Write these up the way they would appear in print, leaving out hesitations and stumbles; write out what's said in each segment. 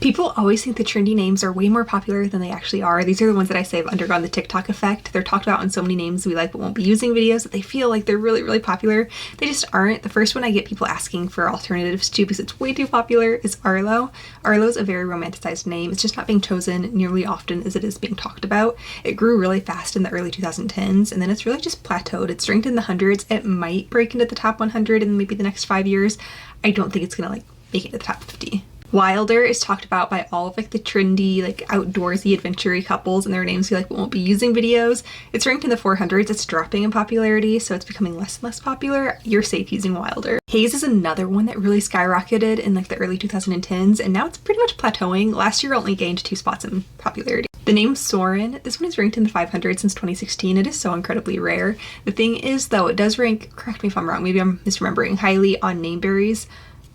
People always think the trendy names are way more popular than they actually are. These are the ones that I say have undergone the TikTok effect. They're talked about in so many names we like but won't be using videos that they feel like they're really, really popular. They just aren't. The first one I get people asking for alternatives to because it's way too popular is Arlo. Arlo's a very romanticized name. It's just not being chosen nearly often as it is being talked about. It grew really fast in the early 2010s and then it's really just plateaued. It's ranked in the hundreds. It might break into the top 100 in maybe the next 5 years. I don't think it's gonna like make it to the top 50. Wilder is talked about by all of like the trendy, like outdoorsy, adventure-y couples and their names we like won't be using videos. It's ranked in the 400s. It's dropping in popularity, so it's becoming less and less popular. You're safe using Wilder. Haze is another one that really skyrocketed in like the early 2010s, and now it's pretty much plateauing. Last year only gained 2 spots in popularity. The name Soren, this one is ranked in the 500 since 2016. It is so incredibly rare. The thing is though, it does rank, correct me if I'm wrong, maybe I'm misremembering, highly on Nameberry's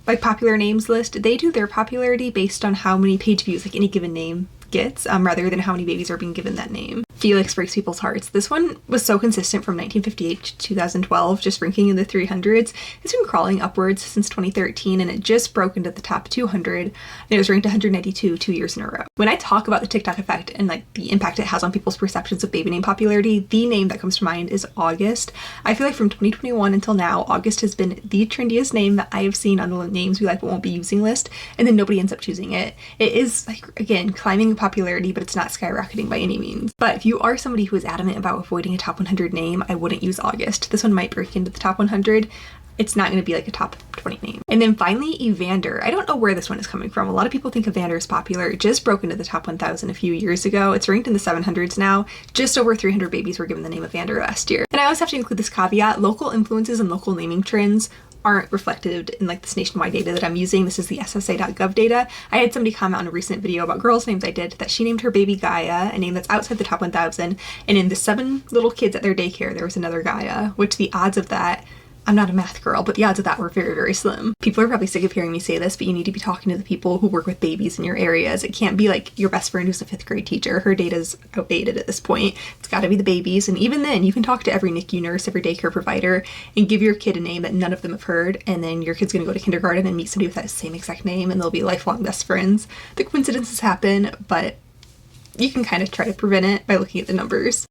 like popular names list. They do their popularity based on how many page views like any given name gets, rather than how many babies are being given that name. Felix breaks people's hearts. This one was so consistent from 1958 to 2012, just ranking in the 300s. It's been crawling upwards since 2013 and it just broke into the top 200 and it was ranked 192 2 years in a row. When I talk about the TikTok effect and like the impact it has on people's perceptions of baby name popularity, the name that comes to mind is August. I feel like from 2021 until now, August has been the trendiest name that I have seen on the names we like but won't be using list, and then nobody ends up choosing it. It is like, again, climbing in popularity, but it's not skyrocketing by any means. But if you are somebody who is adamant about avoiding a top 100 name, I wouldn't use August. This one might break into the top 100. It's not going to be like a top 20 name. And then finally, Evander. I don't know where this one is coming from. A lot of people think Evander is popular. It just broke into the top 1,000 a few years ago. It's ranked in the 700s now. Just over 300 babies were given the name Evander last year. And I always have to include this caveat. Local influences and local naming trends aren't reflected in like this nationwide data that I'm using. This is the SSA.gov data. I had somebody comment on a recent video about girls' names I did that she named her baby Gaia, a name that's outside the top 1,000, and in the 7 little kids at their daycare there was another Gaia, which the odds of that, I'm not a math girl, but the odds of that were very, very slim. People are probably sick of hearing me say this, but you need to be talking to the people who work with babies in your areas. It can't be like your best friend who's a 5th grade teacher. Her data's outdated at this point. It's got to be the babies. And even then, you can talk to every NICU nurse, every daycare provider, and give your kid a name that none of them have heard. And then your kid's going to go to kindergarten and meet somebody with that same exact name, and they'll be lifelong best friends. The coincidences happen, but you can kind of try to prevent it by looking at the numbers.